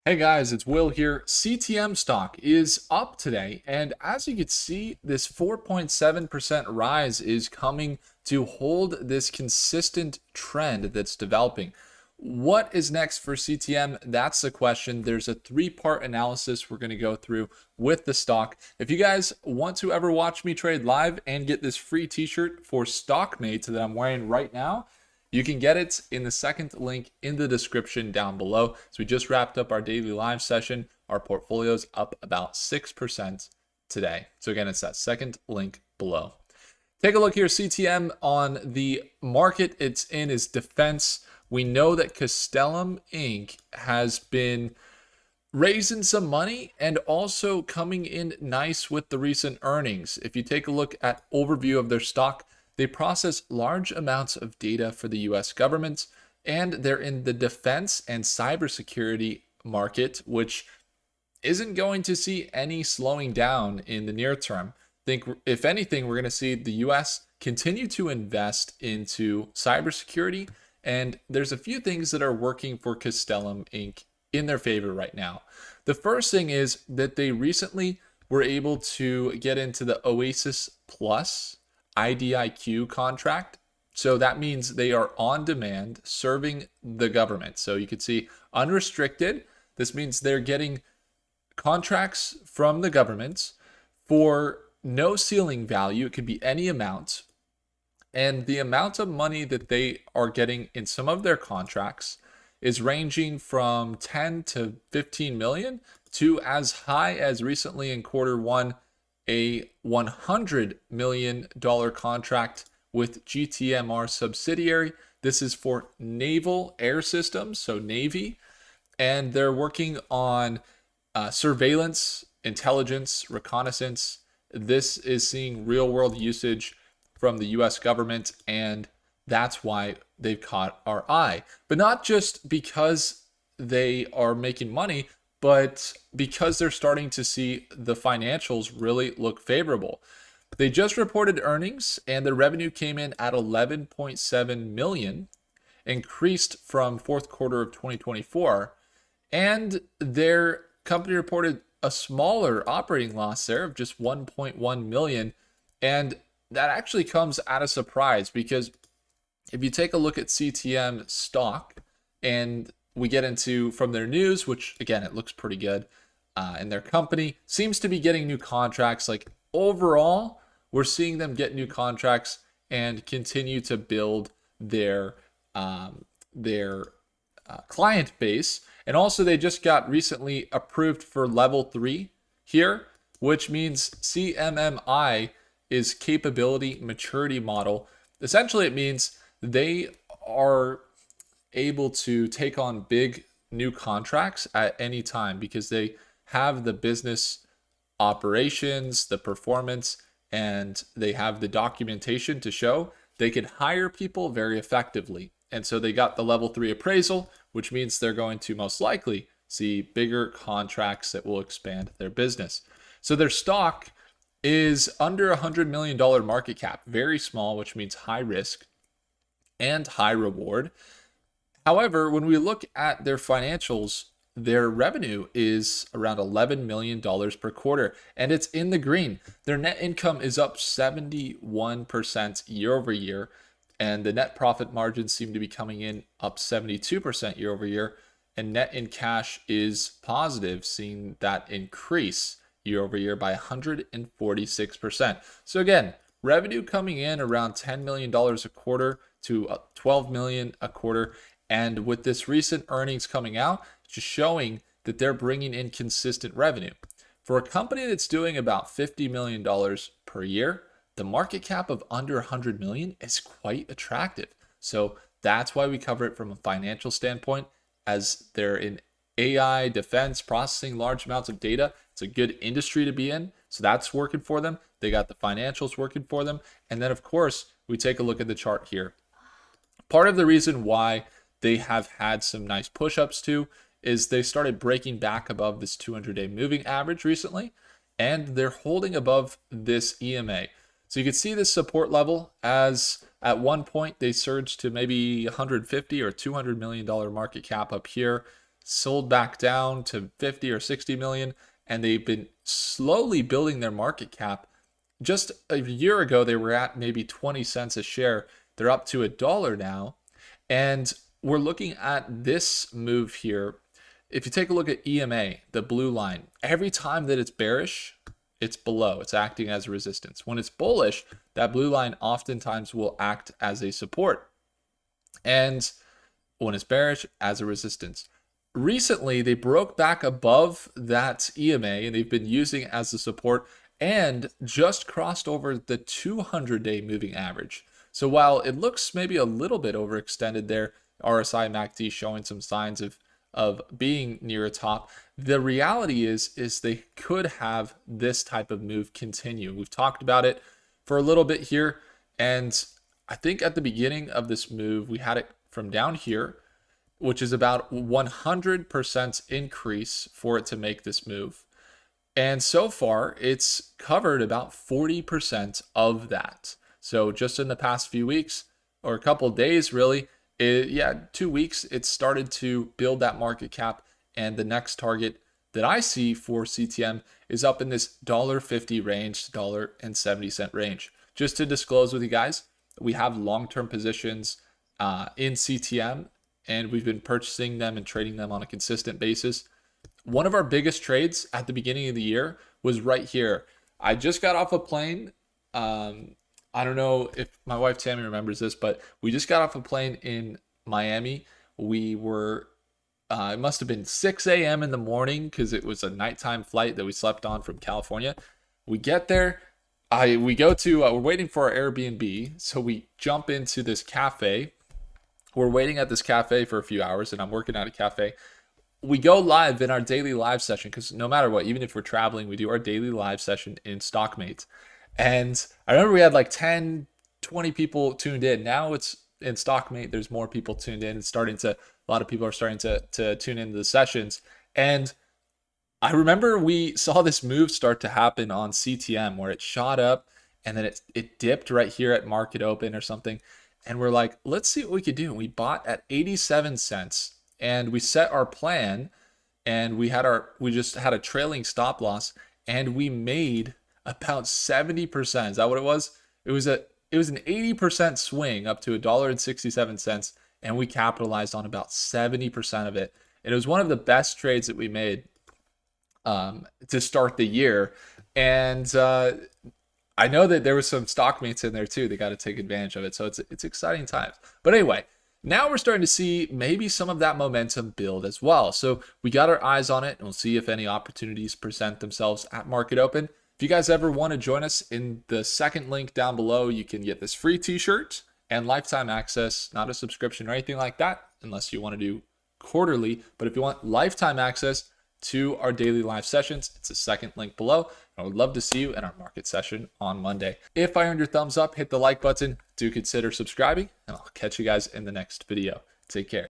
Hey guys, it's Will here. CTM stock is up today, and as you can see, this 4.7% rise is coming to hold this consistent trend that's developing. What is next for CTM? That's the question. There's a three-part analysis we're going to go through with the stock. If you guys want to ever watch me trade live and get this free t-shirt for Stockmate that I'm wearing right now, you can get it in the second link in the description down below. So we just wrapped up our daily live session. Our portfolio's up about 6% today. So again, it's that second link below. Take a look here. CTM on the market it's in is defense. We know that Castellum Inc. has been raising some money and also coming in nice with the recent earnings. If you take a look at overview of their stock, they process large amounts of data for the US government, and they're in the defense and cybersecurity market, which isn't going to see any slowing down in the near term. I think if anything, we're going to see the US continue to invest into cybersecurity, and there's a few things that are working for Castellum Inc. in their favor right now. The first thing is that they recently were able to get into the Oasis Plus IDIQ contract. So that means they are on demand serving the government. So you can see unrestricted. This means they're getting contracts from the government for no ceiling value. It could be any amount. And the amount of money that they are getting in some of their contracts is ranging from 10 to 15 million to as high as recently in quarter one, a $100 million contract with GTMR subsidiary. This is for naval air systems, so Navy, and they're working on surveillance, intelligence, reconnaissance. This is seeing real world usage from the US government, and that's why they've caught our eye. But not just because they are making money, but because they're starting to see the financials really look favorable. They just reported earnings and the revenue came in at 11.7 million, increased from fourth quarter of 2024, and their company reported a smaller operating loss there of just 1.1 million, and that actually comes at a surprise because if you take a look at CTM stock and we get into from their news, which again, it looks pretty good. And their company seems to be getting new contracts. Like overall, we're seeing them get new contracts and continue to build their client base. And also they just got recently approved for level 3 here, which means CMMI is capability maturity model. Essentially, it means they are able to take on big new contracts at any time because they have the business operations, the performance, and they have the documentation to show they can hire people very effectively. And so they got the level 3 appraisal, which means they're going to most likely see bigger contracts that will expand their business. So their stock is under $100 million market cap, very small, which means high risk and high reward. However, when we look at their financials, their revenue is around $11 million per quarter, and it's in the green. Their net income is up 71% year over year, and the net profit margins seem to be coming in up 72% year over year, and net in cash is positive, seeing that increase year over year by 146%. So again, revenue coming in around $10 million a quarter to $12 million a quarter. And with this recent earnings coming out, just showing that they're bringing in consistent revenue. For a company that's doing about $50 million per year, the market cap of under $100 million is quite attractive. So that's why we cover it from a financial standpoint, as they're in AI, defense, processing large amounts of data. It's a good industry to be in. So that's working for them. They got the financials working for them. And then, of course, we take a look at the chart here. Part of the reason why they have had some nice push-ups too is they started breaking back above this 200-day moving average recently, and they're holding above this EMA. So you can see this support level as at one point they surged to maybe 150 or $200 million market cap up here. sold back down to 50 or 60 million, and they've been slowly building their market cap. Just a year ago, they were at maybe 20 cents a share. They're up to $1 now. And we're looking at this move here. If you take a look at EMA, the blue line, every time that it's bearish, it's below. It's acting as a resistance. When it's bullish, that blue line oftentimes will act as a support. And when it's bearish, as a resistance. Recently, they broke back above that EMA, and they've been using it as a support and just crossed over the 200-day moving average. So while it looks maybe a little bit overextended there, RSI MACD showing some signs of being near a top, the reality is they could have this type of move continue. We've talked about it for a little bit here, and I think at the beginning of this move, we had it from down here, which is about 100% increase for it to make this move. And so far, it's covered about 40% of that. So just in the past few weeks, or a couple of days really, 2 weeks, it started to build that market cap. And the next target that I see for CTM is up in this $1.50 range, $1.70 range. Just to disclose with you guys, we have long-term positions in CTM, and we've been purchasing them and trading them on a consistent basis. One of our biggest trades at the beginning of the year was right here. I just got off a plane. I don't know if my wife Tammy remembers this, but we just got off a plane in Miami. We were, it must have been 6 a.m. in the morning because it was a nighttime flight that we slept on from California. We get there. We're waiting for our Airbnb. So we jump into this cafe. We're waiting at this cafe for a few hours, and I'm working at a cafe. We go live in our daily live session because no matter what, even if we're traveling, we do our daily live session in Stockmate. And I remember we had like 10, 20 people tuned in. Now it's in Stockmate, there's more people tuned in. A lot of people are starting to tune into the sessions. And I remember we saw this move start to happen on CTM where it shot up and then it dipped right here at market open or something. And we're like, let's see what we could do. And we bought at 87 cents. And we set our plan, and we just had a trailing stop loss, and we made about 70%. Is that what it was? It was an 80% swing up to $1.67, and we capitalized on about 70% of it. And it was one of the best trades that we made to start the year. And I know that there was some Stockmates in there too. They got to take advantage of it. So it's exciting times. But anyway, now we're starting to see maybe some of that momentum build as well. So we got our eyes on it, and we'll see if any opportunities present themselves at market open. If you guys ever want to join us, in the second link down below, you can get this free t-shirt and lifetime access, not a subscription or anything like that, unless you want to do quarterly. But if you want lifetime access to our daily live sessions, it's the second link below. I would love to see you in our market session on Monday. If I earned your thumbs up, hit the like button. Do consider subscribing, and I'll catch you guys in the next video. Take care.